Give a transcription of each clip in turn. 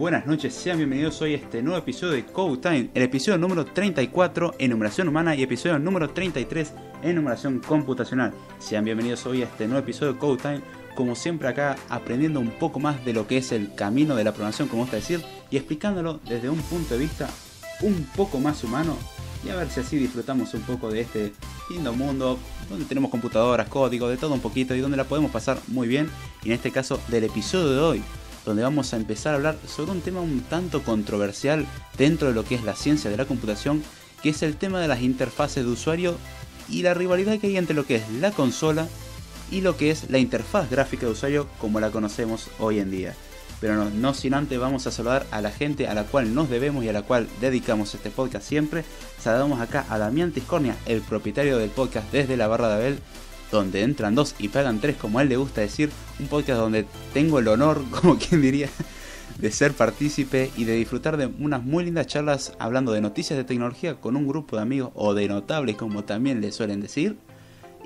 buenas noches, sean bienvenidos hoy a este nuevo episodio de Code Time, el episodio número 34 en numeración humana y episodio número 33 en numeración computacional. Sean bienvenidos hoy a este nuevo episodio de Code Time, como siempre acá aprendiendo un poco más de lo que es el camino de la programación, como gusta decir, y explicándolo desde un punto de vista un poco más humano, y a ver si así disfrutamos un poco de este lindo mundo donde tenemos computadoras, código, de todo un poquito y donde la podemos pasar muy bien. Y en este caso del episodio de hoy, donde vamos a empezar a hablar sobre un tema un tanto controversial dentro de lo que es la ciencia de la computación, que es el tema de las interfaces de usuario y la rivalidad que hay entre lo que es la consola y lo que es la interfaz gráfica de usuario como la conocemos hoy en día. Pero no sin antes vamos a saludar a la gente a la cual nos debemos y a la cual dedicamos este podcast siempre. Saludamos acá a Damián Tiscornia, el propietario del podcast Desde la Barra de Abel, donde entran dos y pagan tres, como a él le gusta decir. Un podcast donde tengo el honor, como quien diría, de ser partícipe y de disfrutar de unas muy lindas charlas hablando de noticias de tecnología con un grupo de amigos o de notables, como también le suelen decir.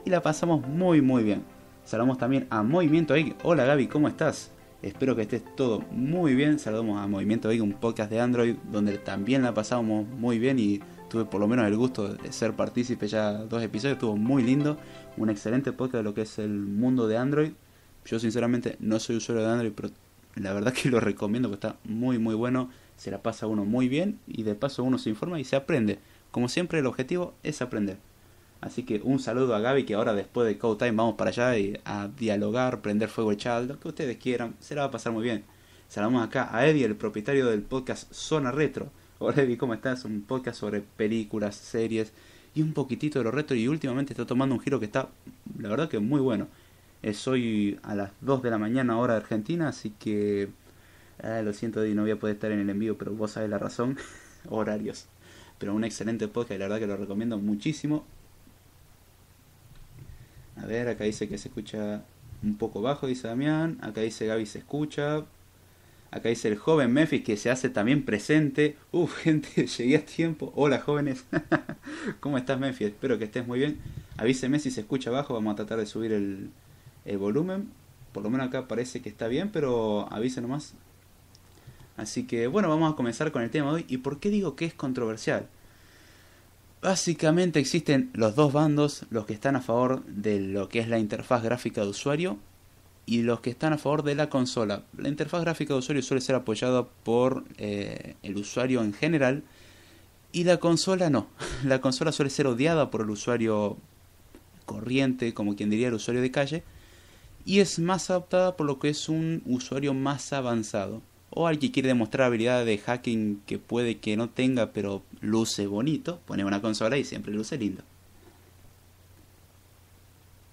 Y la pasamos muy bien. Saludamos también a Movimiento Geek. Hola Gaby, ¿cómo estás? Espero que estés todo muy bien. Saludamos a Movimiento Geek, un podcast de Android donde también la pasamos muy bien y tuve por lo menos el gusto de ser partícipe ya 2 episodios. Estuvo muy lindo, un excelente podcast de lo que es el mundo de Android. Yo sinceramente no soy usuario de Android, pero la verdad que lo recomiendo, que está muy bueno. Se la pasa uno muy bien y de paso uno se informa y se aprende. Como siempre el objetivo es aprender. Así que un saludo a Gaby, que ahora después de Code Time vamos para allá y a dialogar, prender fuego el chat, lo que ustedes quieran, se la va a pasar muy bien. Saludamos acá a Eddie, el propietario del podcast Zona Retro. Hola Eddie, ¿cómo estás? Un podcast sobre películas, series y un poquitito de lo retro, y últimamente está tomando un giro que está, la verdad que muy bueno. Es hoy a las 2 de la mañana hora de Argentina, así que lo siento Eddie, no voy a poder estar en el envío, pero vos sabés la razón, horarios. Pero un excelente podcast, la verdad que lo recomiendo muchísimo. A ver, acá dice que se escucha un poco bajo, dice Damián. Acá dice Gaby se escucha. Acá dice el joven Memphis que se hace también presente. Gente, llegué a tiempo. Hola jóvenes. ¿Cómo estás Memphis? Espero que estés muy bien. Avíseme si se escucha bajo. Vamos a tratar de subir el volumen. Por lo menos acá parece que está bien, pero avise nomás. Así que bueno, vamos a comenzar con el tema de hoy. ¿Y por qué digo que es controversial? Básicamente existen los dos bandos, los que están a favor de lo que es la interfaz gráfica de usuario y los que están a favor de la consola. La interfaz gráfica de usuario suele ser apoyada por el usuario en general y la consola no. La consola suele ser odiada por el usuario corriente, como quien diría el usuario de calle, y es más adaptada por lo que es un usuario más avanzado. O alguien que quiere demostrar habilidad de hacking que puede que no tenga, pero luce bonito. Pone una consola y siempre luce lindo.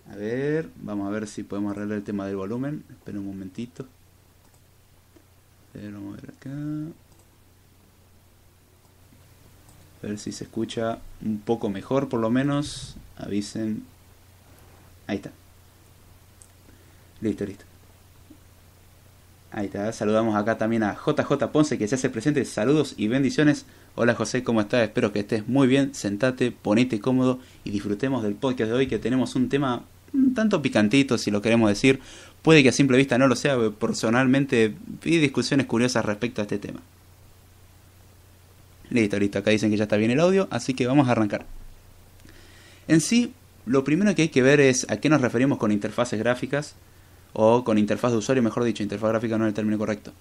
A ver, vamos a ver si podemos arreglar el tema del volumen. Espera un momentito. A ver, vamos a ver acá. A ver si se escucha un poco mejor, por lo menos. Avisen. Ahí está. Listo. Ahí está, saludamos acá también a JJ Ponce, que se hace presente. Saludos y bendiciones. Hola José, ¿cómo estás? Espero que estés muy bien. Sentate, ponete cómodo y disfrutemos del podcast de hoy, que tenemos un tema un tanto picantito, si lo queremos decir. Puede que a simple vista no lo sea, pero personalmente vi discusiones curiosas respecto a este tema. Listo, acá dicen que ya está bien el audio, así que vamos a arrancar. En sí, lo primero que hay que ver es a qué nos referimos con interfaces gráficas. O con interfaz de usuario, mejor dicho, interfaz gráfica no es el término correcto.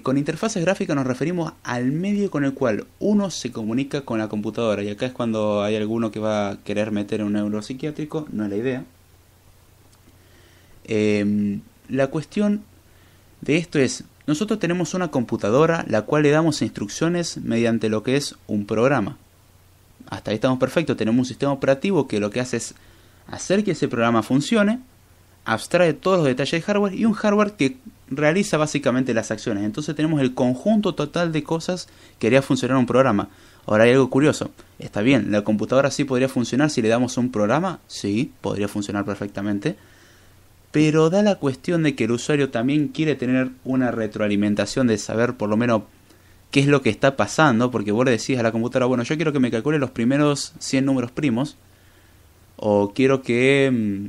Con interfaces gráficas nos referimos al medio con el cual uno se comunica con la computadora. Y acá es cuando hay alguno que va a querer meter un neuropsiquiátrico, no es la idea. La cuestión de esto es, nosotros tenemos una computadora la cual le damos instrucciones mediante lo que es un programa. Hasta ahí estamos perfectos, tenemos un sistema operativo que lo que hace es hacer que ese programa funcione, abstrae todos los detalles de hardware y un hardware que realiza básicamente las acciones. Entonces tenemos el conjunto total de cosas que haría funcionar un programa. Ahora hay algo curioso. Está bien, la computadora sí podría funcionar si le damos un programa. Sí, podría funcionar perfectamente. Pero da la cuestión de que el usuario también quiere tener una retroalimentación de saber por lo menos qué es lo que está pasando. Porque vos le decís a la computadora, bueno, yo quiero que me calcule los primeros 100 números primos. O quiero que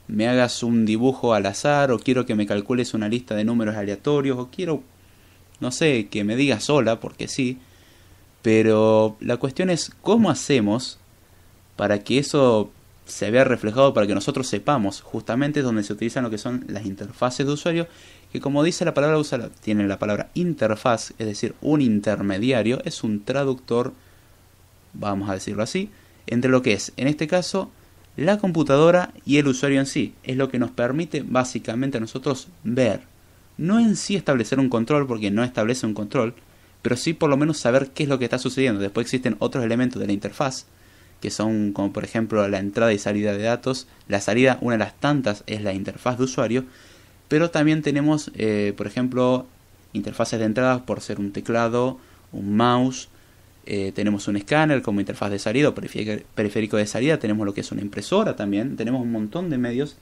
me hagas un dibujo al azar, o quiero que me calcules una lista de números aleatorios, o quiero no sé, que me digas hola, porque sí, pero la cuestión es cómo hacemos para que eso se vea reflejado, para que nosotros sepamos justamente donde se utilizan lo que son las interfaces de usuario, que como dice la palabra, tiene la palabra interfaz, es decir, un intermediario, es un traductor, vamos a decirlo así, entre lo que es, en este caso, la computadora y el usuario en sí. Es lo que nos permite básicamente a nosotros ver, no en sí establecer un control, porque no establece un control, pero sí por lo menos saber qué es lo que está sucediendo. Después existen otros elementos de la interfaz, que son como por ejemplo la entrada y salida de datos. La salida, una de las tantas, es la interfaz de usuario, pero también tenemos, por ejemplo, interfaces de entrada por ser un teclado, un mouse, tenemos un escáner como interfaz de salida o periférico de salida, tenemos lo que es una impresora también, tenemos un montón de medios,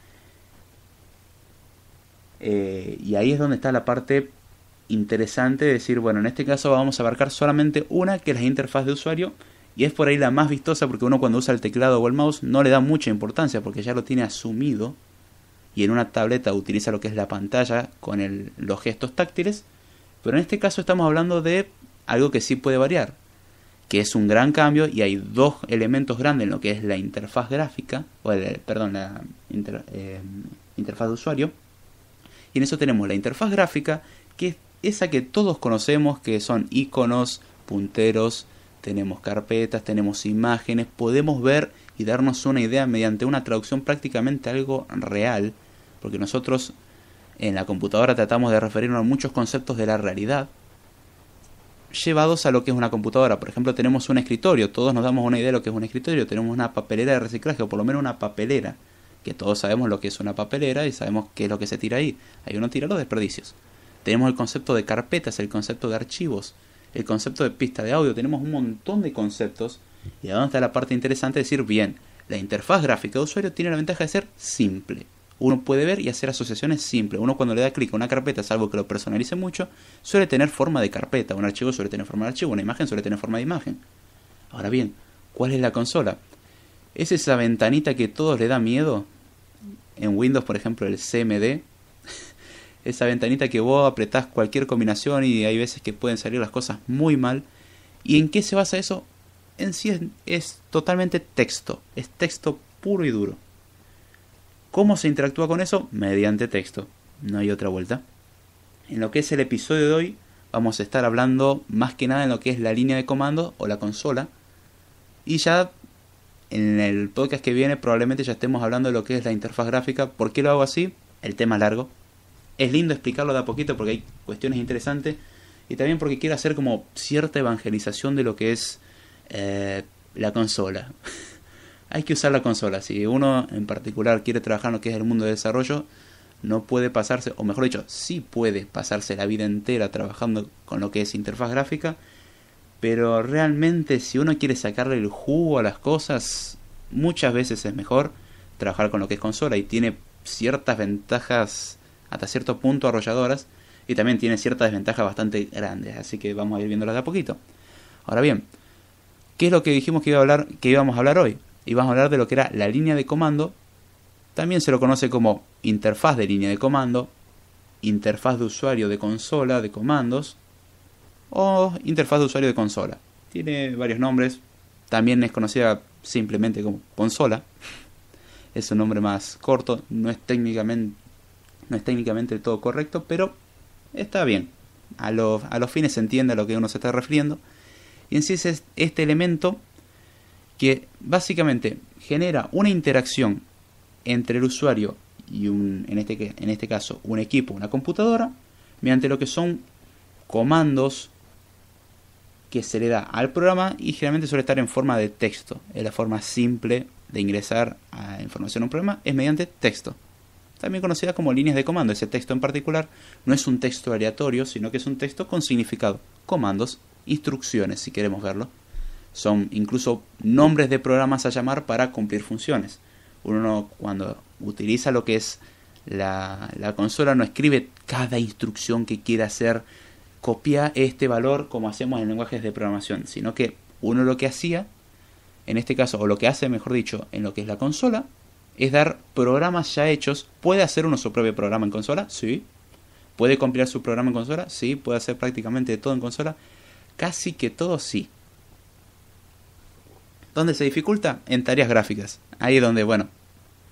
y ahí es donde está la parte interesante de decir, bueno, en este caso vamos a abarcar solamente una, que es la interfaz de usuario, y es por ahí la más vistosa, porque uno cuando usa el teclado o el mouse no le da mucha importancia porque ya lo tiene asumido, y en una tableta utiliza lo que es la pantalla con los gestos táctiles. Pero en este caso estamos hablando de algo que sí puede variar, que es un gran cambio, y hay dos elementos grandes en lo que es la interfaz gráfica, la interfaz de usuario. Y en eso tenemos la interfaz gráfica, que es esa que todos conocemos, que son iconos, punteros, tenemos carpetas, tenemos imágenes, podemos ver y darnos una idea mediante una traducción prácticamente algo real, porque nosotros en la computadora tratamos de referirnos a muchos conceptos de la realidad llevados a lo que es una computadora. Por ejemplo, tenemos un escritorio, todos nos damos una idea de lo que es un escritorio, tenemos una papelera de reciclaje, o por lo menos una papelera, que todos sabemos lo que es una papelera y sabemos qué es lo que se tira ahí. Ahí uno tira los desperdicios. Tenemos el concepto de carpetas, el concepto de archivos, el concepto de pista de audio, tenemos un montón de conceptos. Y ahora está la parte interesante de decir, bien, la interfaz gráfica de usuario tiene la ventaja de ser simple. Uno puede ver y hacer asociaciones simples. Uno cuando le da clic a una carpeta, salvo que lo personalice mucho, suele tener forma de carpeta. Un archivo suele tener forma de archivo, una imagen suele tener forma de imagen. Ahora bien, ¿cuál es la consola? ¿Es esa ventanita que todos le da miedo? En Windows, por ejemplo, el CMD. Esa ventanita que vos apretás cualquier combinación y hay veces que pueden salir las cosas muy mal. ¿Y en qué se basa eso? En sí es totalmente texto. Es texto puro y duro. ¿Cómo se interactúa con eso? Mediante texto. No hay otra vuelta. En lo que es el episodio de hoy, vamos a estar hablando más que nada en lo que es la línea de comando o la consola. Y ya en el podcast que viene probablemente ya estemos hablando de lo que es la interfaz gráfica. ¿Por qué lo hago así? El tema es largo. Es lindo explicarlo de a poquito porque hay cuestiones interesantes. Y también porque quiero hacer como cierta evangelización de lo que es la consola. Hay que usar la consola. Si uno en particular quiere trabajar en lo que es el mundo de desarrollo, no puede pasarse, o mejor dicho, sí puede pasarse la vida entera trabajando con lo que es interfaz gráfica, pero realmente si uno quiere sacarle el jugo a las cosas, muchas veces es mejor trabajar con lo que es consola, y tiene ciertas ventajas hasta cierto punto arrolladoras, y también tiene ciertas desventajas bastante grandes, así que vamos a ir viéndolas de a poquito. Ahora bien, ¿qué es lo que dijimos que íbamos a hablar hoy? Íbamos a hablar de lo que era la línea de comando. También se lo conoce como interfaz de línea de comando, interfaz de usuario de consola de comandos, o interfaz de usuario de consola. Tiene varios nombres. También es conocida simplemente como consola. Es un nombre más corto, no es técnicamente del todo correcto, pero está bien. A los fines se entiende a lo que uno se está refiriendo. Y en sí es este elemento que básicamente genera una interacción entre el usuario y en este caso un equipo, una computadora, mediante lo que son comandos que se le da al programa, y generalmente suele estar en forma de texto. Es la forma simple de ingresar a información a un programa, es mediante texto, también conocida como líneas de comando. Ese texto en particular no es un texto aleatorio, sino que es un texto con significado, comandos, instrucciones si queremos verlo. Son incluso nombres de programas a llamar para cumplir funciones. Uno cuando utiliza lo que es la consola no escribe cada instrucción que quiera hacer, copia este valor como hacemos en lenguajes de programación, sino que uno lo que hacía, en este caso, o lo que hace mejor dicho, en lo que es la consola, es dar programas ya hechos. ¿Puede hacer uno su propio programa en consola? Sí. ¿Puede compilar su programa en consola? Sí. ¿Puede hacer prácticamente todo en consola? Casi que todo sí. ¿Dónde se dificulta? En tareas gráficas. Ahí es donde, bueno,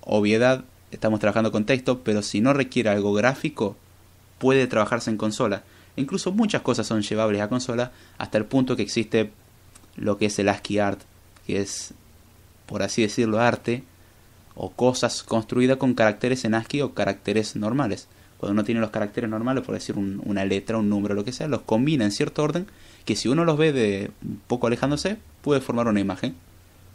obviedad, estamos trabajando con texto, pero si no requiere algo gráfico, puede trabajarse en consola. Incluso muchas cosas son llevables a consola, hasta el punto que existe lo que es el ASCII Art, que es, por así decirlo, arte o cosas construidas con caracteres en ASCII o caracteres normales. Cuando uno tiene los caracteres normales, por decir una letra, un número, lo que sea, los combina en cierto orden que si uno los ve de un poco alejándose, puede formar una imagen.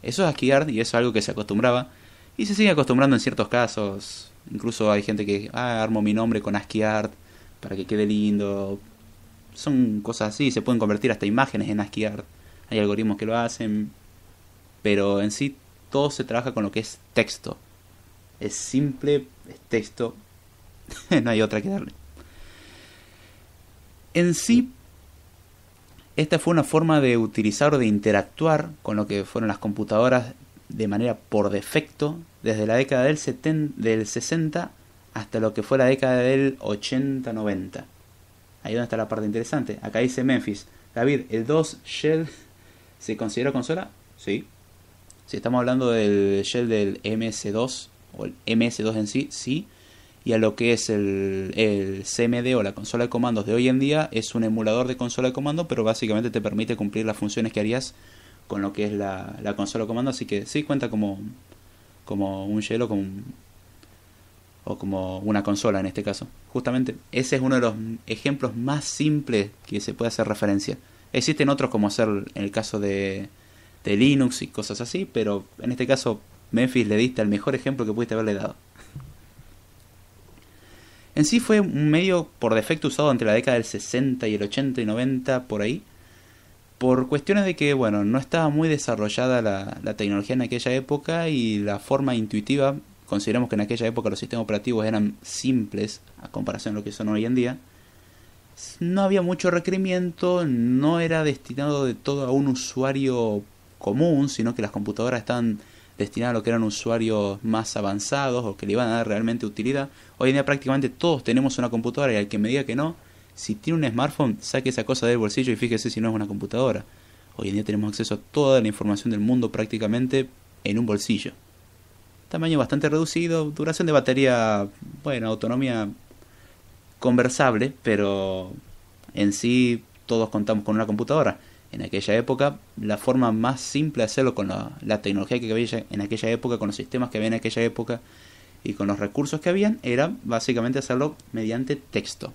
Eso es ASCII Art y eso es algo que se acostumbraba y se sigue acostumbrando en ciertos casos. Incluso hay gente que armo mi nombre con ASCII Art para que quede lindo. Son cosas así, se pueden convertir hasta imágenes en ASCII Art. Hay algoritmos que lo hacen, pero en sí todo se trabaja con lo que es texto. Es simple, es texto, no hay otra que darle. En sí, esta fue una forma de utilizar o de interactuar con lo que fueron las computadoras de manera por defecto desde la década del 60 hasta lo que fue la década del 80-90. Ahí donde está la parte interesante. Acá dice Memphis: David, ¿el DOS Shell se considera consola? Sí. Si estamos hablando del shell del MS2 o el MS2 en sí, sí. Y a lo que es el CMD o la consola de comandos de hoy en día, es un emulador de consola de comando, pero básicamente te permite cumplir las funciones que harías con lo que es la consola de comando. Así que sí cuenta como un shell o como una consola en este caso. Justamente ese es uno de los ejemplos más simples que se puede hacer referencia. Existen otros como hacer en el caso de Linux y cosas así, pero en este caso Memphis le diste el mejor ejemplo que pudiste haberle dado. En sí fue un medio por defecto usado entre la década del 60 y el 80 y 90 por ahí, por cuestiones de que, bueno, no estaba muy desarrollada la tecnología en aquella época y la forma intuitiva. Consideramos que en aquella época los sistemas operativos eran simples a comparación a lo que son hoy en día. No había mucho requerimiento, no era destinado de todo a un usuario común, sino que las computadoras estaban destinadas a lo que eran usuarios más avanzados o que le iban a dar realmente utilidad. Hoy en día prácticamente todos tenemos una computadora y al que me diga que no, si tiene un smartphone, saque esa cosa del bolsillo y fíjese si no es una computadora. Hoy en día tenemos acceso a toda la información del mundo prácticamente en un bolsillo. Tamaño bastante reducido, duración de batería, bueno, autonomía conversable, pero en sí todos contamos con una computadora. En aquella época, la forma más simple de hacerlo con la tecnología que había en aquella época, con los sistemas que había en aquella época y con los recursos que habían, era básicamente hacerlo mediante texto.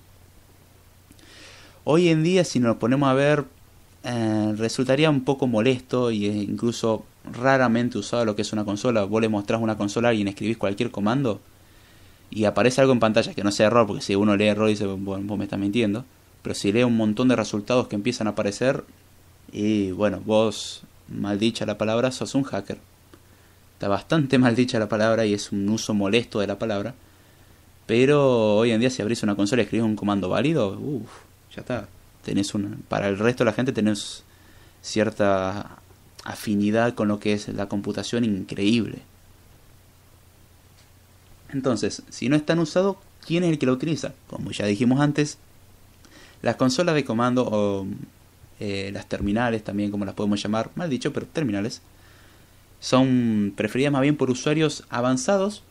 Hoy en día, si nos ponemos a ver, resultaría un poco molesto y incluso raramente usado lo que es una consola. Vos le mostrás una consola a alguien, escribís cualquier comando y aparece algo en pantalla, que no sea error, porque si uno lee error dice, bueno, vos me estás mintiendo. Pero si lee un montón de resultados que empiezan a aparecer, y bueno, vos, mal dicha la palabra, sos un hacker. Está bastante mal dicha la palabra y es un uso molesto de la palabra. Pero hoy en día si abrís una consola y escribís un comando válido, ya está. Para el resto de la gente tenés cierta afinidad con lo que es la computación increíble. Entonces, si no es tan usado, ¿quién es el que lo utiliza? Como ya dijimos antes, las consolas de comando o las terminales también, como las podemos llamar, mal dicho, pero terminales, son preferidas más bien por usuarios avanzados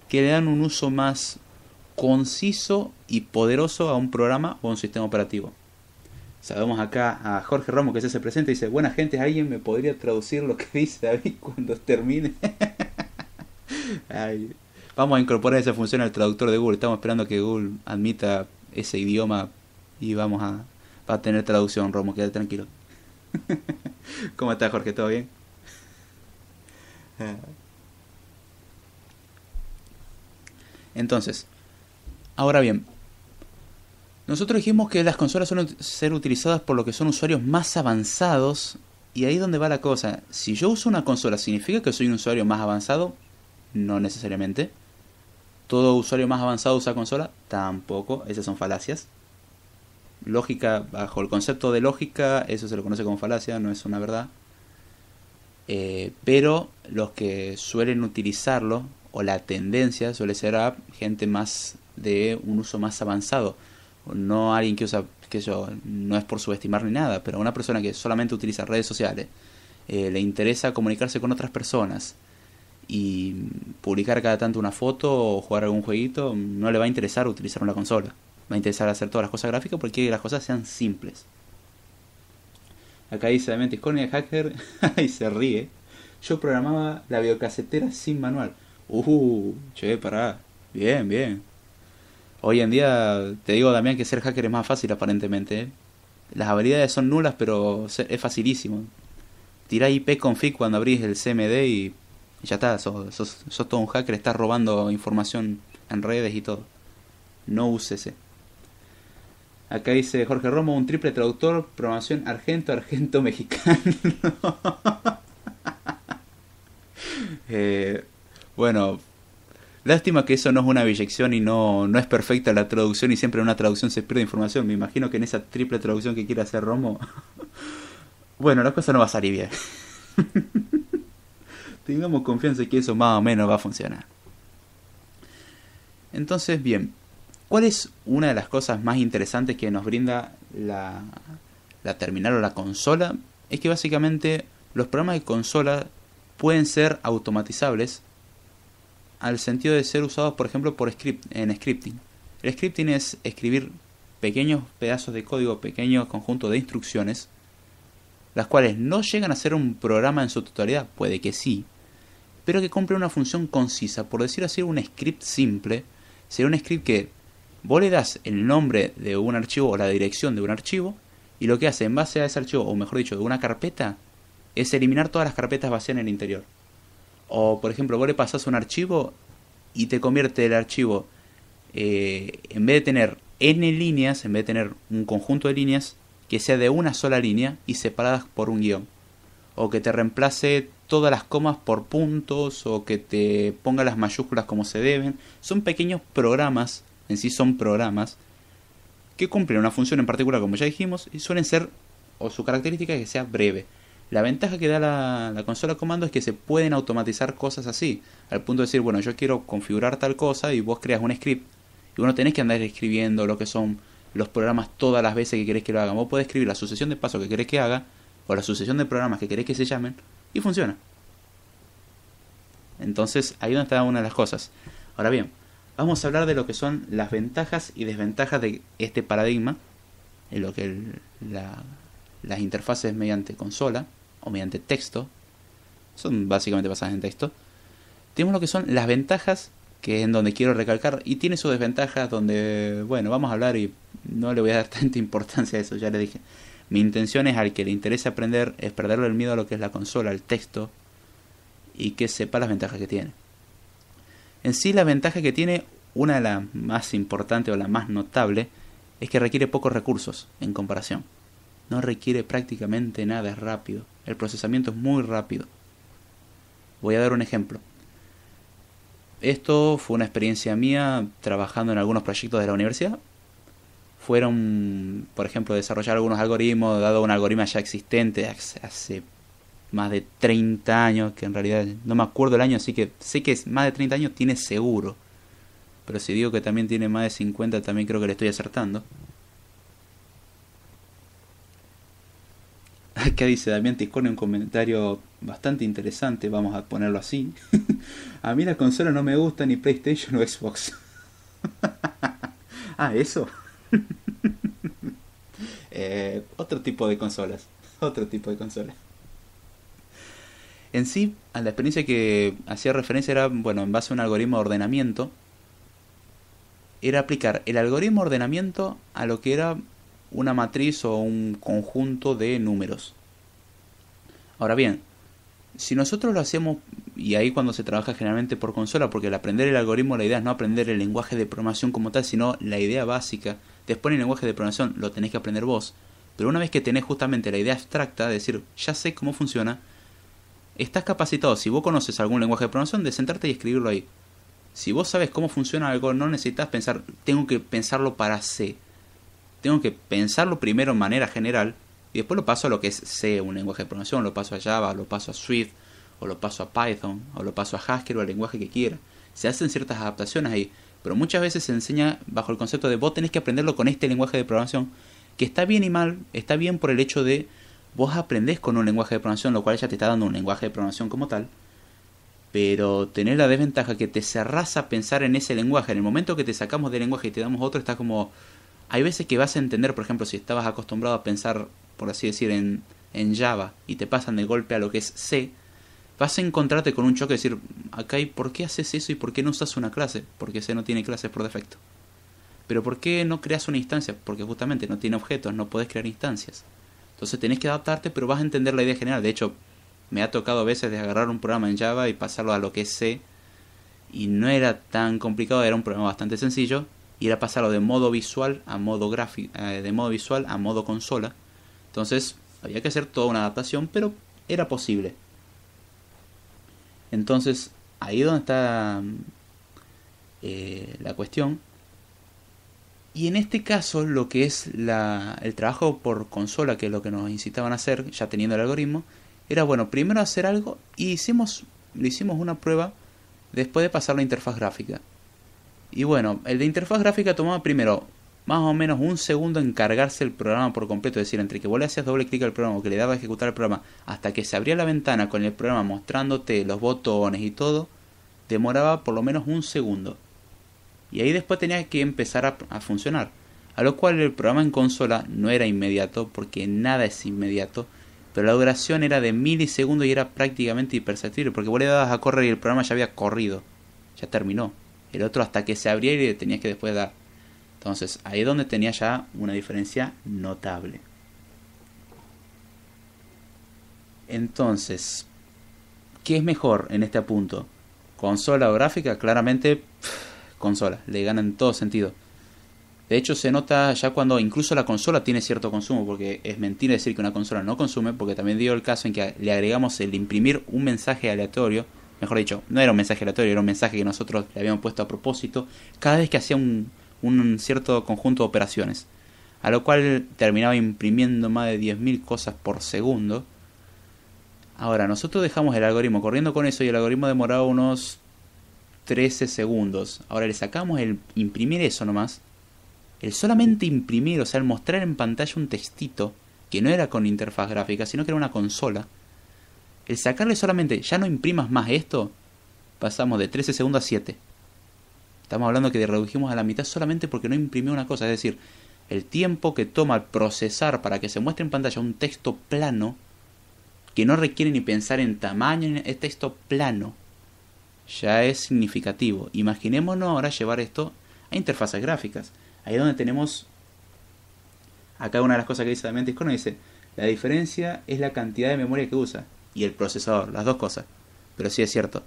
que le dan un uso más conciso y poderoso a un programa o a un sistema operativo. Sabemos acá a Jorge Romo que se presenta y dice: buena gente, ¿alguien me podría traducir lo que dice David cuando termine? Ay, vamos a incorporar esa función al traductor de Google. Estamos esperando que Google admita ese idioma y va a tener traducción. Romo, quédate tranquilo. ¿Cómo estás, Jorge? ¿Todo bien? Entonces, ahora bien, nosotros dijimos que las consolas suelen ser utilizadas por lo que son usuarios más avanzados. Y ahí es donde va la cosa. Si yo uso una consola, ¿significa que soy un usuario más avanzado? No necesariamente. ¿Todo usuario más avanzado usa consola? Tampoco. Esas son falacias. Lógica, bajo el concepto de lógica, eso se lo conoce como falacia, no es una verdad. Pero los que suelen utilizarlo, o la tendencia, suele ser a gente más de un uso más avanzado. No alguien que usa, que yo, no es por subestimar ni nada, pero una persona que solamente utiliza redes sociales, le interesa comunicarse con otras personas y publicar cada tanto una foto o jugar algún jueguito, no le va a interesar utilizar una consola. Va a interesar hacer todas las cosas gráficas porque quiere que las cosas sean simples. Acá dice Damián Tiscornia, el hacker, y se ríe. Yo programaba la videocasetera sin manual. Che, pará. Bien, bien. Hoy en día, te digo, Damián, que ser hacker es más fácil aparentemente, ¿eh? Las habilidades son nulas, pero es facilísimo. Tirá ipconfig cuando abrís el CMD y ya está, sos todo un hacker, estás robando información en redes y todo. No úsese. Acá dice Jorge Romo, un triple traductor, programación argento mexicano. Bueno, lástima que eso no es una biyección y no es perfecta la traducción y siempre en una traducción se pierde información. Me imagino que en esa triple traducción que quiere hacer Romo, bueno, la cosa no va a salir bien. Tengamos confianza en que eso más o menos va a funcionar. Entonces, bien, ¿cuál es una de las cosas más interesantes que nos brinda la terminal o la consola? Es que básicamente los programas de consola pueden ser automatizables al sentido de ser usados, por ejemplo, en scripting. El scripting es escribir pequeños pedazos de código, pequeños conjuntos de instrucciones, las cuales no llegan a ser un programa en su totalidad, puede que sí, pero que cumple una función concisa. Por decir así, un script simple sería un script que vos le das el nombre de un archivo o la dirección de un archivo, y lo que hace en base a ese archivo, o mejor dicho, de una carpeta, es eliminar todas las carpetas vacías en el interior. O, por ejemplo, vos le pasás un archivo y te convierte el archivo, en vez de tener n líneas, en vez de tener un conjunto de líneas, que sea de una sola línea y separadas por un guión. O que te reemplace todas las comas por puntos, o que te ponga las mayúsculas como se deben. Son pequeños programas, en sí son programas, que cumplen una función en particular, como ya dijimos, y suelen ser, o su característica es que sea breve. La ventaja que da la consola de comando es que se pueden automatizar cosas así, al punto de decir, bueno, yo quiero configurar tal cosa y vos creas un script, y vos no tenés que andar escribiendo lo que son los programas todas las veces que querés que lo hagan. Vos podés escribir la sucesión de pasos que querés que haga, o la sucesión de programas que querés que se llamen, y funciona. Entonces, ahí donde está una de las cosas. Ahora bien, vamos a hablar de lo que son las ventajas y desventajas de este paradigma, en lo que las interfaces mediante consola o mediante texto son básicamente basadas en texto. Tenemos lo que son las ventajas, que es en donde quiero recalcar, y tiene sus desventajas donde, bueno, vamos a hablar y no le voy a dar tanta importancia a eso, ya le dije. Mi intención es, al que le interese aprender, es perderle el miedo a lo que es la consola, el texto, y que sepa las ventajas que tiene. En sí, la ventaja que tiene, una de las más importantes o la más notable, es que requiere pocos recursos en comparación. No requiere prácticamente nada, es rápido. El procesamiento es muy rápido. Voy a dar un ejemplo. Esto fue una experiencia mía trabajando en algunos proyectos de la universidad. Fueron, por ejemplo, desarrollar algunos algoritmos, dado un algoritmo ya existente hace más de 30 años, que en realidad no me acuerdo el año, así que sé que es más de 30 años, tiene seguro. Pero si digo que también tiene más de 50, también creo que le estoy acertando. Acá dice Damián Tiscornia un comentario bastante interesante, vamos a ponerlo así. A mí la consola no me gusta, ni PlayStation o Xbox. Eso. Otro tipo de consolas. En sí, a la experiencia que hacía referencia era, bueno, en base a un algoritmo de ordenamiento. Era aplicar el algoritmo de ordenamiento a lo que era una matriz o un conjunto de números. Ahora bien, si nosotros lo hacemos, y ahí cuando se trabaja generalmente por consola, porque al aprender el algoritmo la idea es no aprender el lenguaje de programación como tal, sino la idea básica. Después el lenguaje de programación lo tenés que aprender vos, pero una vez que tenés justamente la idea abstracta, de decir, ya sé cómo funciona, estás capacitado, si vos conoces algún lenguaje de programación, de sentarte y escribirlo ahí. Si vos sabes cómo funciona algo, no necesitas pensar, tengo que pensarlo para C. Tengo que pensarlo primero en manera general y después lo paso a lo que es C, un lenguaje de programación, lo paso a Java, lo paso a Swift, o lo paso a Python, o lo paso a Haskell o al lenguaje que quiera. Se hacen ciertas adaptaciones ahí, pero muchas veces se enseña bajo el concepto de vos tenés que aprenderlo con este lenguaje de programación, que está bien y mal. Está bien por el hecho de vos aprendés con un lenguaje de programación, lo cual ya te está dando un lenguaje de programación como tal, pero tener la desventaja que te cerrás a pensar en ese lenguaje. En el momento que te sacamos del lenguaje y te damos otro, está como... Hay veces que vas a entender, por ejemplo, si estabas acostumbrado a pensar, por así decir, en Java, y te pasan de golpe a lo que es C, vas a encontrarte con un choque de decir, acá hay, ¿por qué haces eso y por qué no usas una clase? Porque C no tiene clases por defecto. Pero ¿por qué no creas una instancia? Porque justamente no tiene objetos, no podés crear instancias. Entonces tenés que adaptarte, pero vas a entender la idea general. De hecho, me ha tocado a veces de agarrar un programa en Java y pasarlo a lo que es C, y no era tan complicado, era un programa bastante sencillo, y era pasarlo de modo visual a modo gráfico, de modo visual a modo consola. Entonces había que hacer toda una adaptación, pero era posible. Entonces ahí es donde está la cuestión. Y en este caso lo que es el trabajo por consola, que es lo que nos incitaban a hacer, ya teniendo el algoritmo, era bueno, primero hacer algo y le hicimos una prueba después de pasar la interfaz gráfica. Y bueno, el de interfaz gráfica tomaba primero más o menos un segundo en cargarse el programa por completo. Es decir, entre que vos le hacías doble clic al programa o que le daba a ejecutar el programa hasta que se abría la ventana con el programa mostrándote los botones y todo, demoraba por lo menos un segundo. Y ahí después tenía que empezar a funcionar. A lo cual el programa en consola no era inmediato, porque nada es inmediato. Pero la duración era de milisegundos y era prácticamente imperceptible, porque vos le dabas a correr y el programa ya había corrido, ya terminó. El otro hasta que se abría y le tenías que después dar. Entonces ahí es donde tenía ya una diferencia notable. Entonces, ¿qué es mejor en este punto? ¿Consola o gráfica? Claramente consola, le gana en todo sentido. De hecho se nota ya cuando incluso la consola tiene cierto consumo, porque es mentira decir que una consola no consume, porque también dio el caso en que le agregamos el imprimir un mensaje aleatorio. Mejor dicho, no era un mensaje aleatorio, era un mensaje que nosotros le habíamos puesto a propósito cada vez que hacía un cierto conjunto de operaciones, a lo cual terminaba imprimiendo más de 10.000 cosas por segundo. Ahora, nosotros dejamos el algoritmo corriendo con eso y el algoritmo demoraba unos 13 segundos. Ahora le sacamos el imprimir eso nomás, el solamente imprimir, o sea, el mostrar en pantalla un textito que no era con interfaz gráfica, sino que era una consola. El sacarle solamente, ya no imprimas más esto, pasamos de 13 segundos a 7. Estamos hablando que redujimos a la mitad solamente porque no imprimió una cosa. Es decir, el tiempo que toma al procesar para que se muestre en pantalla un texto plano, que no requiere ni pensar en tamaño, es texto plano, ya es significativo. Imaginémonos ahora llevar esto a interfaces gráficas. Ahí es donde tenemos, acá una de las cosas que dice también Discord, dice, la diferencia es la cantidad de memoria que usa y el procesador, las dos cosas. Pero sí es cierto,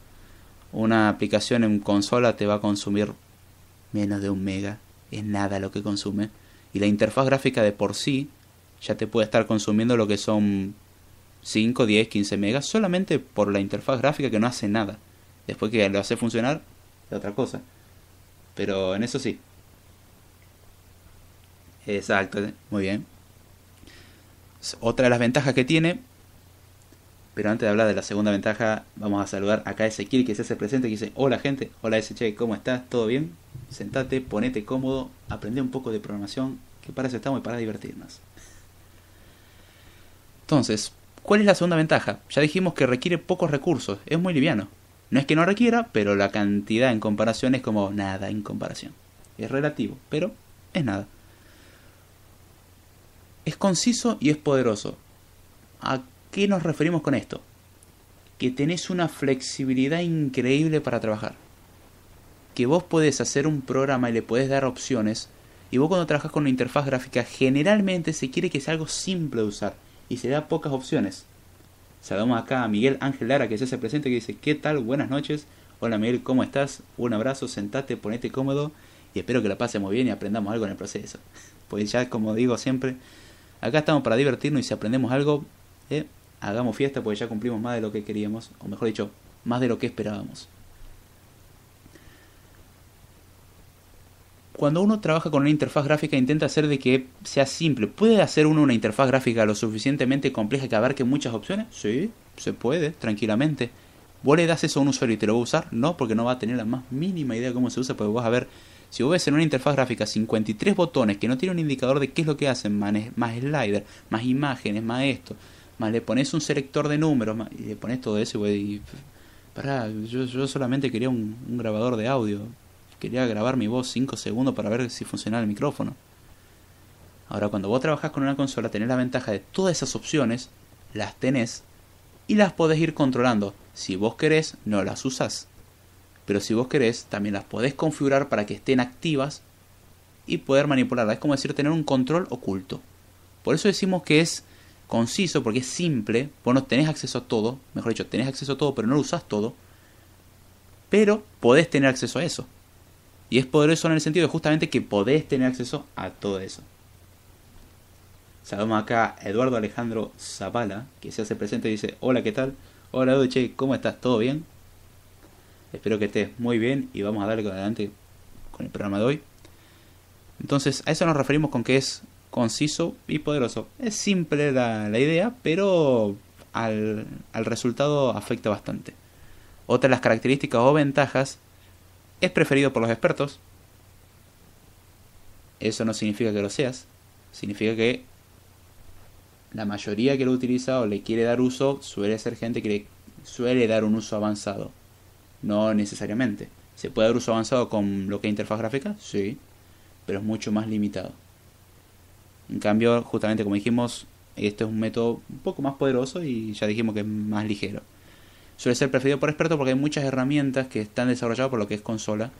una aplicación en consola te va a consumir menos de 1 mega, es nada lo que consume, y la interfaz gráfica de por sí ya te puede estar consumiendo lo que son 5, 10, 15 megas solamente por la interfaz gráfica, que no hace nada. Después que lo hace funcionar es otra cosa, pero en eso sí. Exacto, muy bien. Otra de las ventajas que tiene, pero antes de hablar de la segunda ventaja, vamos a saludar acá a Ezequiel, que se hace presente, que dice, hola gente, hola Ezequiel, ¿cómo estás? ¿Todo bien? Sentate, ponete cómodo, aprende un poco de programación, que para eso estamos y para divertirnos. Entonces, ¿cuál es la segunda ventaja? Ya dijimos que requiere pocos recursos, es muy liviano. No es que no requiera, pero la cantidad en comparación es como nada en comparación. Es relativo, pero es nada. Es conciso y es poderoso. ¿A qué nos referimos con esto? Que tenés una flexibilidad increíble para trabajar. Que vos podés hacer un programa y le podés dar opciones. Y vos cuando trabajas con una interfaz gráfica, generalmente se quiere que sea algo simple de usar. Y se da pocas opciones. Saludamos acá a Miguel Ángel Lara, que se hace presente, que dice, ¿qué tal? Buenas noches. Hola Miguel, ¿cómo estás? Un abrazo, sentate, ponete cómodo. Y espero que la pasemos bien y aprendamos algo en el proceso. Pues ya, como digo siempre, acá estamos para divertirnos y si aprendemos algo, hagamos fiesta porque ya cumplimos más de lo que queríamos, o mejor dicho, más de lo que esperábamos. Cuando uno trabaja con una interfaz gráfica intenta hacer de que sea simple. ¿Puede hacer uno una interfaz gráfica lo suficientemente compleja que abarque muchas opciones? Sí, se puede, tranquilamente. ¿Vos le das eso a un usuario y te lo va a usar? No, porque no va a tener la más mínima idea de cómo se usa, porque vas a ver, si vos ves en una interfaz gráfica 53 botones que no tiene un indicador de qué es lo que hacen, más slider, más imágenes, más esto, más le pones un selector de números, y le pones todo eso, y pará, yo solamente quería un grabador de audio, quería grabar mi voz 5 segundos para ver si funcionaba el micrófono. Ahora, cuando vos trabajás con una consola, tenés la ventaja de todas esas opciones, las tenés y las podés ir controlando. Si vos querés, no las usás. Pero si vos querés, también las podés configurar para que estén activas y poder manipularlas. Es como decir, tener un control oculto. Por eso decimos que es conciso, porque es simple. Vos no tenés acceso a todo. Mejor dicho, tenés acceso a todo, pero no lo usás todo. Pero podés tener acceso a eso. Y es poderoso en el sentido de justamente que podés tener acceso a todo eso. Saludamos acá a Eduardo Alejandro Zavala, que se hace presente y dice: hola, ¿qué tal? Hola, Duche, ¿cómo estás? ¿Todo bien? Espero que estés muy bien y vamos a darle adelante con el programa de hoy. Entonces, a eso nos referimos con que es conciso y poderoso. Es simple la idea, pero al resultado afecta bastante. Otra de las características o ventajas: es preferido por los expertos. Eso no significa que lo seas. Significa que la mayoría que lo utiliza o le quiere dar uso suele ser gente que le suele dar un uso avanzado. No necesariamente. ¿Se puede dar uso avanzado con lo que es interfaz gráfica? Sí, pero es mucho más limitado. En cambio, justamente como dijimos, este es un método un poco más poderoso y ya dijimos que es más ligero. Suele ser preferido por expertos porque hay muchas herramientas que están desarrolladas por lo que es consola.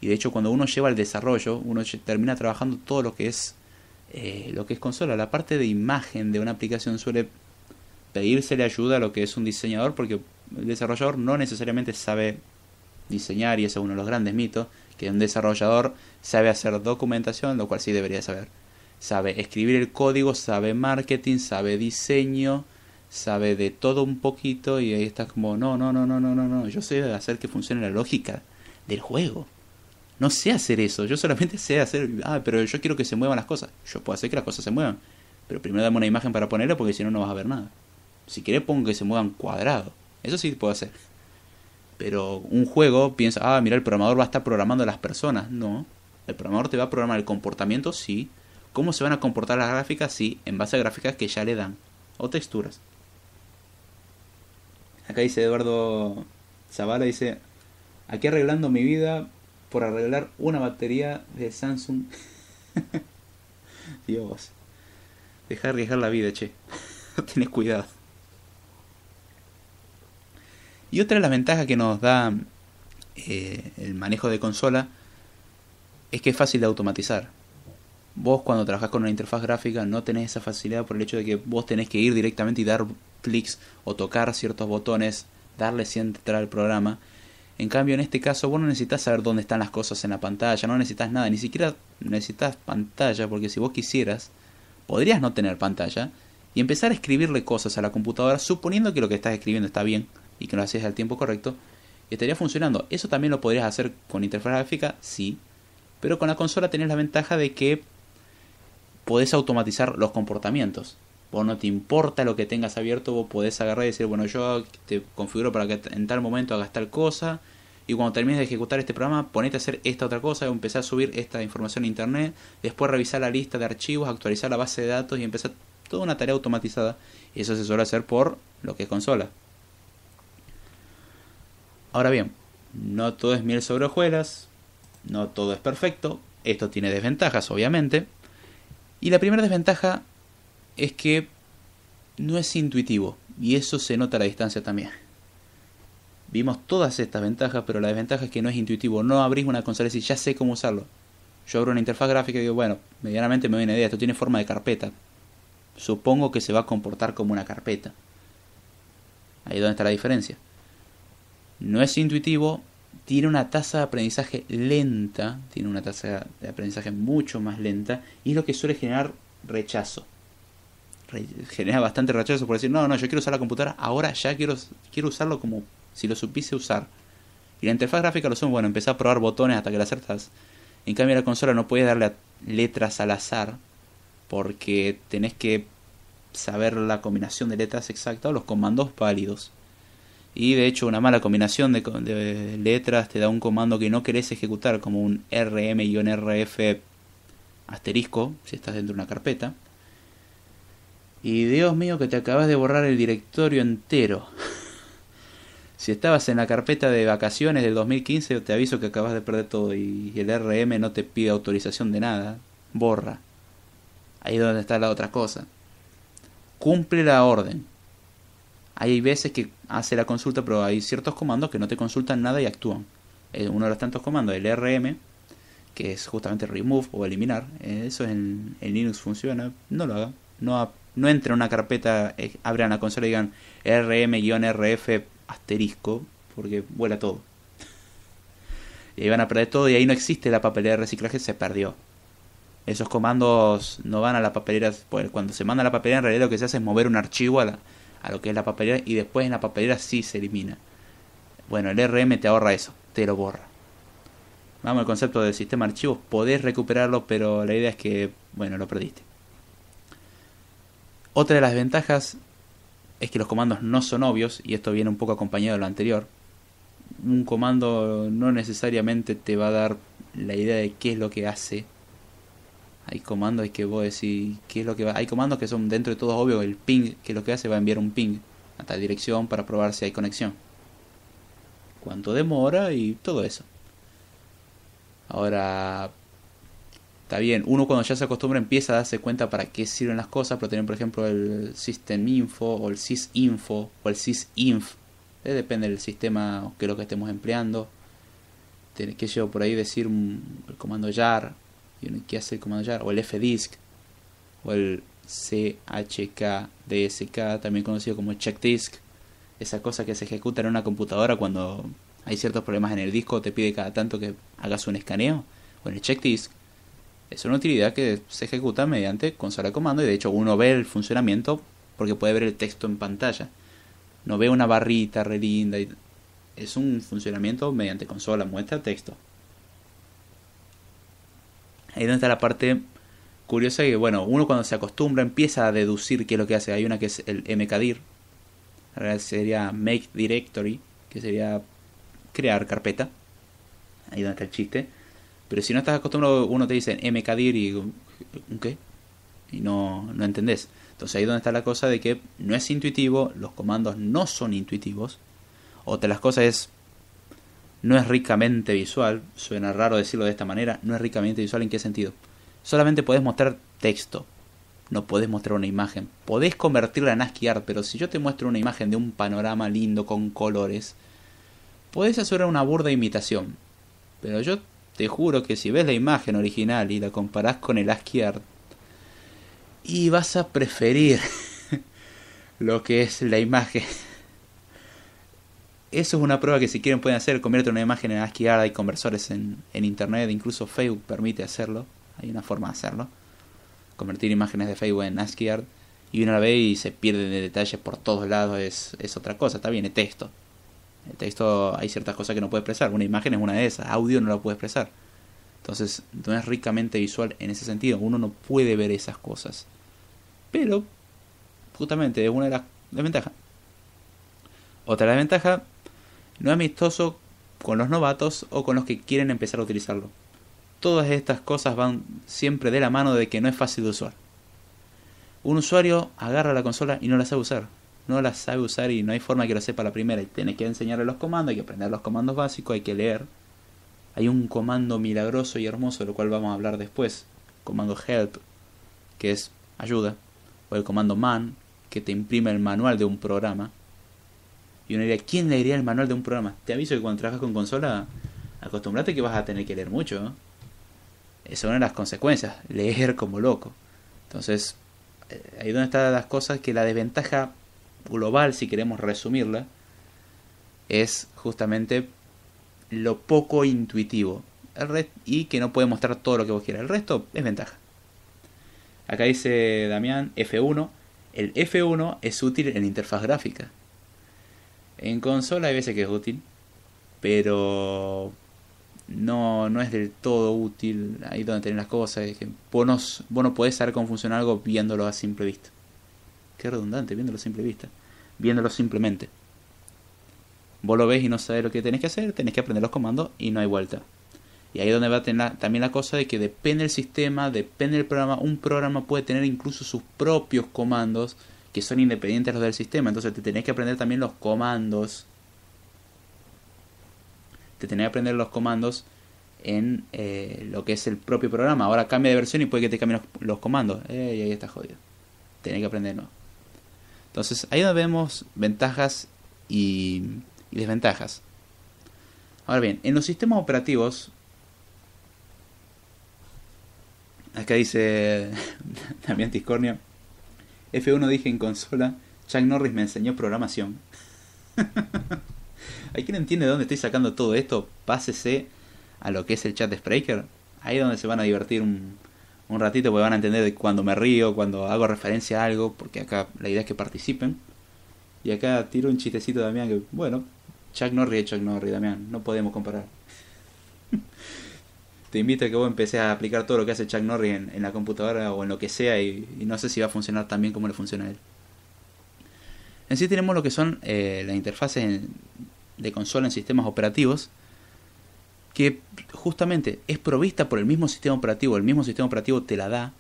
Y de hecho, cuando uno lleva el desarrollo, uno termina trabajando todo lo que es consola. La parte de imagen de una aplicación suele pedírsele ayuda a lo que es un diseñador, porque el desarrollador no necesariamente sabe diseñar, y ese es uno de los grandes mitos, que un desarrollador sabe hacer documentación, lo cual sí debería saber. Sabe escribir el código, sabe marketing, sabe diseño, sabe de todo un poquito, y ahí está como, no, yo sé hacer que funcione la lógica del juego. No sé hacer eso, yo solamente sé hacer, pero yo quiero que se muevan las cosas. Yo puedo hacer que las cosas se muevan, pero primero dame una imagen para ponerla, porque si no, no vas a ver nada. Si querés pongo que se muevan cuadrados, eso sí puedo hacer. Pero un juego piensa, mira, el programador va a estar programando a las personas. No, el programador te va a programar el comportamiento, sí. ¿Cómo se van a comportar las gráficas? Sí, en base a gráficas que ya le dan, o texturas. Acá dice Eduardo Zavala, dice: aquí arreglando mi vida por arreglar una batería de Samsung. Dios, deja de arriesgar la vida, che. Tenés cuidado. Y otra de las ventajas que nos da el manejo de consola es que es fácil de automatizar. Vos, cuando trabajás con una interfaz gráfica, no tenés esa facilidad por el hecho de que vos tenés que ir directamente y dar clics o tocar ciertos botones, darle cierta entrada al programa. En cambio, en este caso, vos no necesitas saber dónde están las cosas en la pantalla, no necesitas nada, ni siquiera necesitas pantalla, porque si vos quisieras, podrías no tener pantalla y empezar a escribirle cosas a la computadora, suponiendo que lo que estás escribiendo está bien y que lo haces al tiempo correcto, y estaría funcionando. Eso también lo podrías hacer con interfaz gráfica, sí, pero con la consola tenés la ventaja de que podés automatizar los comportamientos. Vos no te importa lo que tengas abierto, vos podés agarrar y decir, bueno, yo te configuro para que en tal momento hagas tal cosa, y cuando termines de ejecutar este programa, ponete a hacer esta otra cosa, empezar a subir esta información a internet, después revisar la lista de archivos, actualizar la base de datos y empezar toda una tarea automatizada. Y eso se suele hacer por lo que es consola. Ahora bien, no todo es miel sobre hojuelas, no todo es perfecto, esto tiene desventajas, obviamente. Y la primera desventaja es que no es intuitivo, y eso se nota a la distancia también. Vimos todas estas ventajas, pero la desventaja es que no es intuitivo. No abrís una consola y decís, ya sé cómo usarlo. Yo abro una interfaz gráfica y digo, bueno, medianamente me doy una idea, esto tiene forma de carpeta. Supongo que se va a comportar como una carpeta. Ahí es donde está la diferencia. No es intuitivo, tiene una tasa de aprendizaje lenta, tiene una tasa de aprendizaje mucho más lenta, y es lo que suele generar rechazo. Genera bastante rechazo por decir, no, yo quiero usar la computadora, ahora ya quiero usarlo como si lo supiese usar. Y la interfaz gráfica lo son, bueno, empezar a probar botones hasta que la acertas. En cambio la consola no puedes darle letras al azar, porque tenés que saber la combinación de letras exacta o los comandos válidos. Y de hecho una mala combinación de letras te da un comando que no querés ejecutar, como un rm-rf asterisco, si estás dentro de una carpeta. Y Dios mío, que te acabas de borrar el directorio entero. Si estabas en la carpeta de vacaciones del 2015, te aviso que acabas de perder todo y el RM no te pide autorización de nada. Borra. Ahí es donde está la otra cosa. Cumple la orden. Hay veces que hace la consulta, pero hay ciertos comandos que no te consultan nada y actúan. Uno de los tantos comandos, el RM, que es justamente remove o eliminar. Eso en Linux funciona. No lo haga. No entre en una carpeta, abran la consola y digan rm-rf asterisco, porque vuela todo. Y ahí van a perder todo y ahí no existe la papelera de reciclaje, se perdió. Esos comandos no van a la papelera, pues cuando se manda a la papelera en realidad lo que se hace es mover un archivo a lo que es la papelera y después en la papelera sí se elimina. Bueno, el RM te ahorra eso, te lo borra. Vamos al concepto del sistema de archivos, podés recuperarlo, pero la idea es que, bueno, lo perdiste. Otra de las ventajas es que los comandos no son obvios, y esto viene un poco acompañado de lo anterior. Un comando no necesariamente te va a dar la idea de qué es lo que hace. Hay comandos que vos decís qué es lo que va. Hay comandos que son dentro de todo obvio. El ping, que es lo que hace, va a enviar un ping a tal dirección para probar si hay conexión. Cuánto demora y todo eso. Ahora, está bien, uno cuando ya se acostumbra empieza a darse cuenta para qué sirven las cosas, pero tienen por ejemplo el System Info o el sysinfo o el sysinf. Depende del sistema que lo que estemos empleando. Tenés que yo por ahí decir el comando jar, y uno que hace el comando jar, o el fdisk, o el chkdsk, también conocido como checkdisk. Esa cosa que se ejecuta en una computadora cuando hay ciertos problemas en el disco, te pide cada tanto que hagas un escaneo. O en el checkdisk es una utilidad que se ejecuta mediante consola de comando y de hecho uno ve el funcionamiento porque puede ver el texto en pantalla. No ve una barrita re linda. Es un funcionamiento mediante consola, muestra texto. Ahí donde está la parte curiosa que, bueno, uno cuando se acostumbra empieza a deducir qué es lo que hace. Hay una que es el mkdir. En realidad sería make directory, que sería crear carpeta. Ahí donde está el chiste. Pero si no estás acostumbrado, uno te dice mkdir y ¿qué? Y no entendés. Entonces ahí donde está la cosa de que no es intuitivo, los comandos no son intuitivos. Otra de las cosas es, no es ricamente visual. Suena raro decirlo de esta manera. No es ricamente visual, ¿en qué sentido? Solamente podés mostrar texto. No podés mostrar una imagen. Podés convertirla en ASCII art, pero si yo te muestro una imagen de un panorama lindo con colores, podés hacer una burda imitación. Pero yo te juro que si ves la imagen original y la comparás con el ASCII art, y vas a preferir lo que es la imagen. Eso es una prueba que si quieren pueden hacer. Convierte una imagen en ASCII art. Hay conversores en internet. Incluso Facebook permite hacerlo. Hay una forma de hacerlo. Convertir imágenes de Facebook en ASCII art. Y uno la ve y se pierde de detalles por todos lados. Es otra cosa. Está bien, es texto. El texto hay ciertas cosas que no puede expresar. Una imagen es una de esas. Audio no la puede expresar. Entonces no es ricamente visual en ese sentido. Uno no puede ver esas cosas. Pero justamente es una de las desventajas. Otra desventaja, no es amistoso con los novatos o con los que quieren empezar a utilizarlo. Todas estas cosas van siempre de la mano de que no es fácil de usar. Un usuario agarra la consola y no la sabe usar. No la sabe usar y no hay forma que lo sepa a la primera. Y tienes que enseñarle los comandos, hay que aprender los comandos básicos, hay que leer. Hay un comando milagroso y hermoso, de lo cual vamos a hablar después. Comando help, que es ayuda. O el comando man, que te imprime el manual de un programa. Y uno diría, ¿quién leería el manual de un programa? Te aviso que cuando trabajas con consola, acostumbrate que vas a tener que leer mucho, ¿no? Esa es una de las consecuencias, leer como loco. Entonces, ahí donde están las cosas, que la desventaja global, si queremos resumirla, es justamente lo poco intuitivo. Y que no puede mostrar todo lo que vos quieras. El resto es ventaja. Acá dice Damián, F1. El F1 es útil en interfaz gráfica. En consola hay veces que es útil, pero no es del todo útil. Ahí donde tenés las cosas, es que vos no podés saber cómo funciona algo viéndolo a simple vista. Qué redundante, viéndolo a simple vista. Viéndolo simplemente. Vos lo ves y no sabés lo que tenés que hacer, tenés que aprender los comandos y no hay vuelta. Y ahí es donde va a tener también la cosa de que depende del sistema, depende del programa. Un programa puede tener incluso sus propios comandos que son independientes de los del sistema. Entonces te tenés que aprender también los comandos. Te tenés que aprender los comandos en lo que es el propio programa. Ahora cambia de versión y puede que te cambien los comandos. Y ahí está jodido. Tenés que aprenderlo. Entonces ahí donde vemos ventajas y desventajas. Ahora bien, en los sistemas operativos, acá dice Damián Tiscornio, F1 dije en consola, Chuck Norris me enseñó programación. ¿Hay quien entiende de dónde estoy sacando todo esto? Pásese a lo que es el chat de Spreaker. Ahí es donde se van a divertir un ratito, porque van a entender de cuando me río, cuando hago referencia a algo, porque acá la idea es que participen. Y acá tiro un chistecito, Damián, que bueno, Chuck Norris, Damián, no podemos comparar. Te invito a que vos empecés a aplicar todo lo que hace Chuck Norris en la computadora o en lo que sea, y no sé si va a funcionar tan bien como le funciona a él. En sí tenemos lo que son las interfaces de consola en sistemas operativos, que justamente es provista por el mismo sistema operativo. El mismo sistema operativo te la da,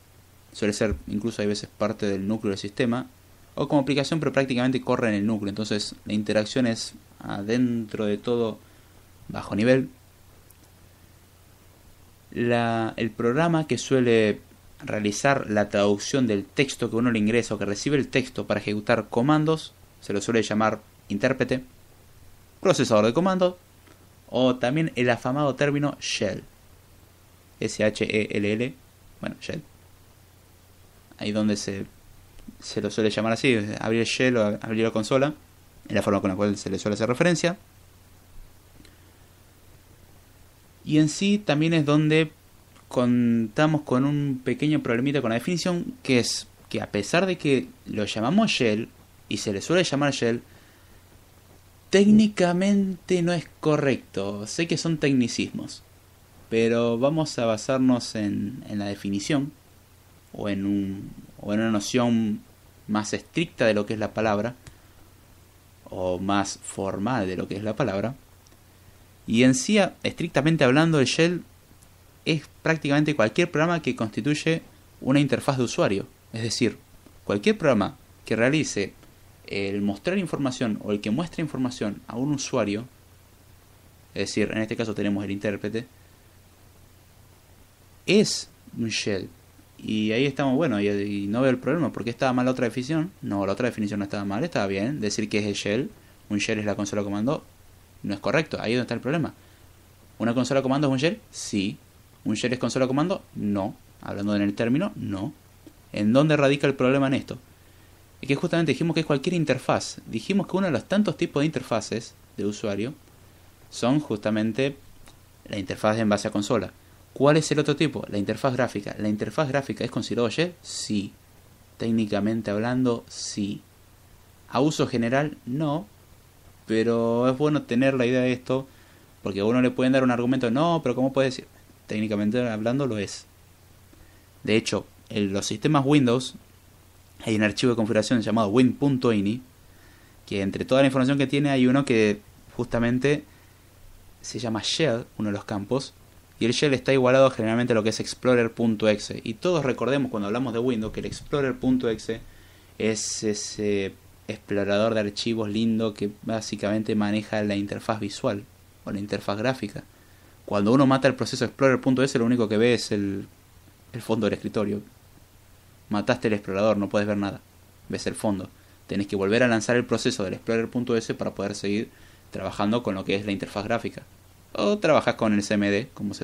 suele ser incluso hay veces parte del núcleo del sistema, o como aplicación, pero prácticamente corre en el núcleo. Entonces la interacción es adentro de todo bajo nivel. El programa que suele realizar la traducción del texto que uno le ingresa o que recibe el texto para ejecutar comandos se lo suele llamar intérprete, procesador de comandos o también el afamado término shell. S-H-E-L-L, bueno, shell. Ahí donde se lo suele llamar así, abrir el shell o abrir la consola, es la forma con la cual se le suele hacer referencia. Y en sí también es donde contamos con un pequeño problemita con la definición, que es que a pesar de que lo llamamos shell y se le suele llamar shell, técnicamente no es correcto. Sé que son tecnicismos, pero vamos a basarnos en la definición o en una noción más estricta de lo que es la palabra o más formal de lo que es la palabra. Y en sí, estrictamente hablando, el shell es prácticamente cualquier programa que constituye una interfaz de usuario. Es decir, cualquier programa que realice el mostrar información o el que muestre información a un usuario, es decir, en este caso tenemos el intérprete, es un shell. Y ahí estamos, bueno, y no veo el problema. ¿Por qué estaba mal la otra definición? No, la otra definición no estaba mal, estaba bien. Decir que es el shell, un shell es la consola de comando, no es correcto. Ahí es donde está el problema. ¿Una consola de comando es un shell? Sí. ¿Un shell es consola de comando? No. Hablando en el término, no. ¿En dónde radica el problema en esto? Es que justamente dijimos que es cualquier interfaz. Dijimos que uno de los tantos tipos de interfaces de usuario son justamente la interfaz en base a consola. ¿Cuál es el otro tipo? La interfaz gráfica. ¿La interfaz gráfica es considerado shell? Sí. Técnicamente hablando, sí. A uso general, no. Pero es bueno tener la idea de esto, porque a uno le pueden dar un argumento, no, pero ¿cómo puede decir? Técnicamente hablando lo es. De hecho, en los sistemas Windows hay un archivo de configuración llamado win.ini, que entre toda la información que tiene hay uno que justamente se llama shell, uno de los campos, y el shell está igualado generalmente a lo que es explorer.exe. Y todos recordemos cuando hablamos de Windows que el explorer.exe es ese explorador de archivos lindo que básicamente maneja la interfaz visual o la interfaz gráfica. Cuando uno mata el proceso explorer.exe, lo único que ve es el fondo del escritorio. Mataste el explorador, no puedes ver nada, ves el fondo. Tenés que volver a lanzar el proceso del explorer.exe para poder seguir trabajando con lo que es la interfaz gráfica. O trabajas con el CMD, como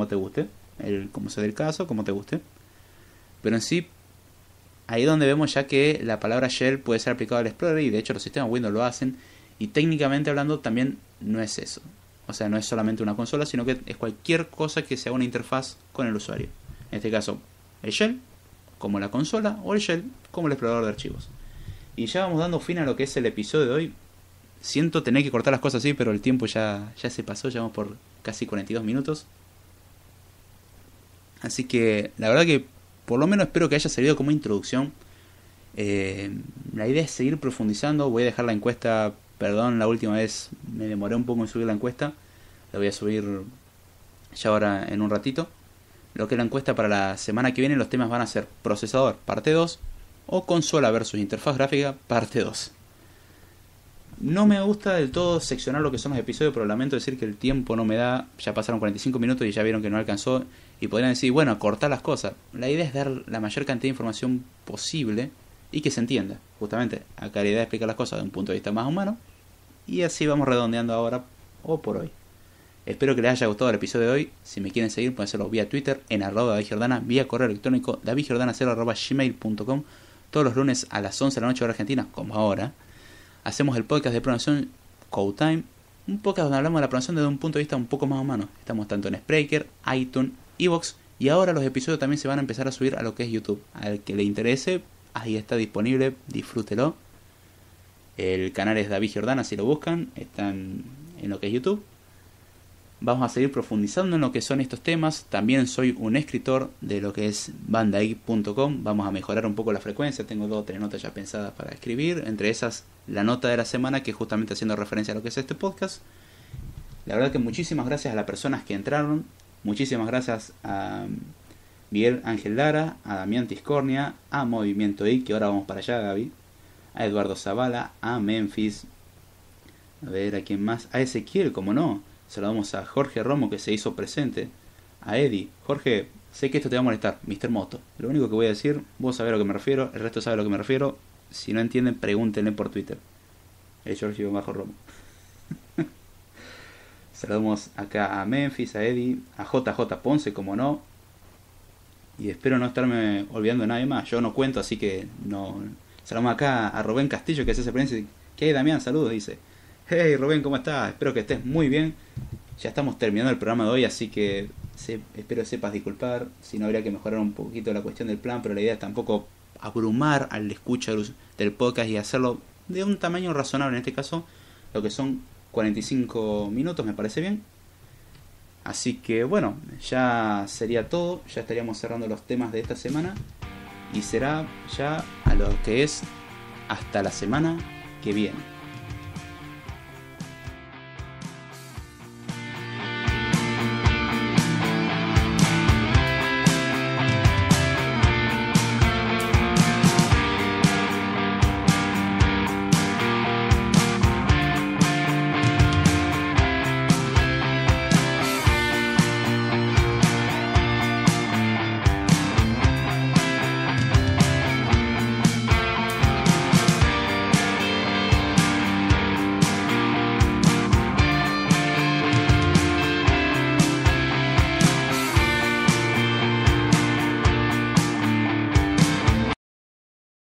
te guste, como se dé el caso, como te guste. Pero en sí, ahí es donde vemos ya que la palabra shell puede ser aplicada al Explorer, y de hecho los sistemas Windows lo hacen. Y técnicamente hablando también no es eso. O sea, no es solamente una consola, sino que es cualquier cosa que sea una interfaz con el usuario. En este caso, el shell como la consola, o el shell como el explorador de archivos. Y ya vamos dando fin a lo que es el episodio de hoy. Siento tener que cortar las cosas así, pero el tiempo ya se pasó, ya vamos por casi 42 minutos. Así que la verdad que por lo menos espero que haya servido como introducción. La idea es seguir profundizando. Voy a dejar la encuesta Perdón, la última vez me demoré un poco en subir la encuesta. La voy a subir ya ahora en un ratito. Lo que es la encuesta para la semana que viene, los temas van a ser procesador, parte 2, o consola versus interfaz gráfica, parte 2. No me gusta del todo seccionar lo que son los episodios, pero lamento decir que el tiempo no me da. Ya pasaron 45 minutos y ya vieron que no alcanzó. Y podrían decir, bueno, cortar las cosas. La idea es dar la mayor cantidad de información posible y que se entienda. Justamente, acá la idea es explicar las cosas de un punto de vista más humano. Y así vamos redondeando ahora o por hoy. Espero que les haya gustado el episodio de hoy. Si me quieren seguir, pueden hacerlo vía Twitter, en @DavidJordana, vía correo electrónico, davidjordana0@gmail.com. Todos los lunes a las 11 de la noche hora argentina, como ahora, hacemos el podcast de programación CodeTime. Un podcast donde hablamos de la programación desde un punto de vista un poco más humano. Estamos tanto en Spreaker, iTunes, Evox, y ahora los episodios también se van a empezar a subir a lo que es YouTube. Al que le interese, ahí está disponible, disfrútelo. El canal es David Jordana, si lo buscan, están en lo que es YouTube. Vamos a seguir profundizando en lo que son estos temas. También soy un escritor de lo que es bandageek.com. Vamos a mejorar un poco la frecuencia. Tengo 2 o 3 notas ya pensadas para escribir. Entre esas, la nota de la semana, que es justamente haciendo referencia a lo que es este podcast. La verdad que muchísimas gracias a las personas que entraron. Muchísimas gracias a Miguel Ángel Lara, a Damián Tiscornia, a Movimiento I, que ahora vamos para allá, Gaby. A Eduardo Zavala, a Memphis. A ver, ¿a quién más? A Ezequiel, como no. Saludamos a Jorge Romo, que se hizo presente. A Eddie. Jorge, sé que esto te va a molestar, Mr. Moto. Lo único que voy a decir, vos sabés a lo que me refiero, el resto sabe a lo que me refiero. Si no entienden, pregúntenle por Twitter. El Jorge-Romo. Saludamos acá a Memphis, a Eddie, a JJ Ponce, como no. Y espero no estarme olvidando de nadie más. Yo no cuento, así que no. Saludamos acá a Rubén Castillo, que se hace presente. ¿Qué hay, Damián? Saludos, dice. Hey Rubén, ¿cómo estás? Espero que estés muy bien. Ya estamos terminando el programa de hoy, así que espero sepas disculpar si no habría que mejorar un poquito la cuestión del plan, pero la idea es tampoco abrumar al escucha del podcast y hacerlo de un tamaño razonable. En este caso, lo que son 45 minutos, me parece bien. Así que bueno, ya sería todo. Ya estaríamos cerrando los temas de esta semana y será ya a lo que es hasta la semana que viene.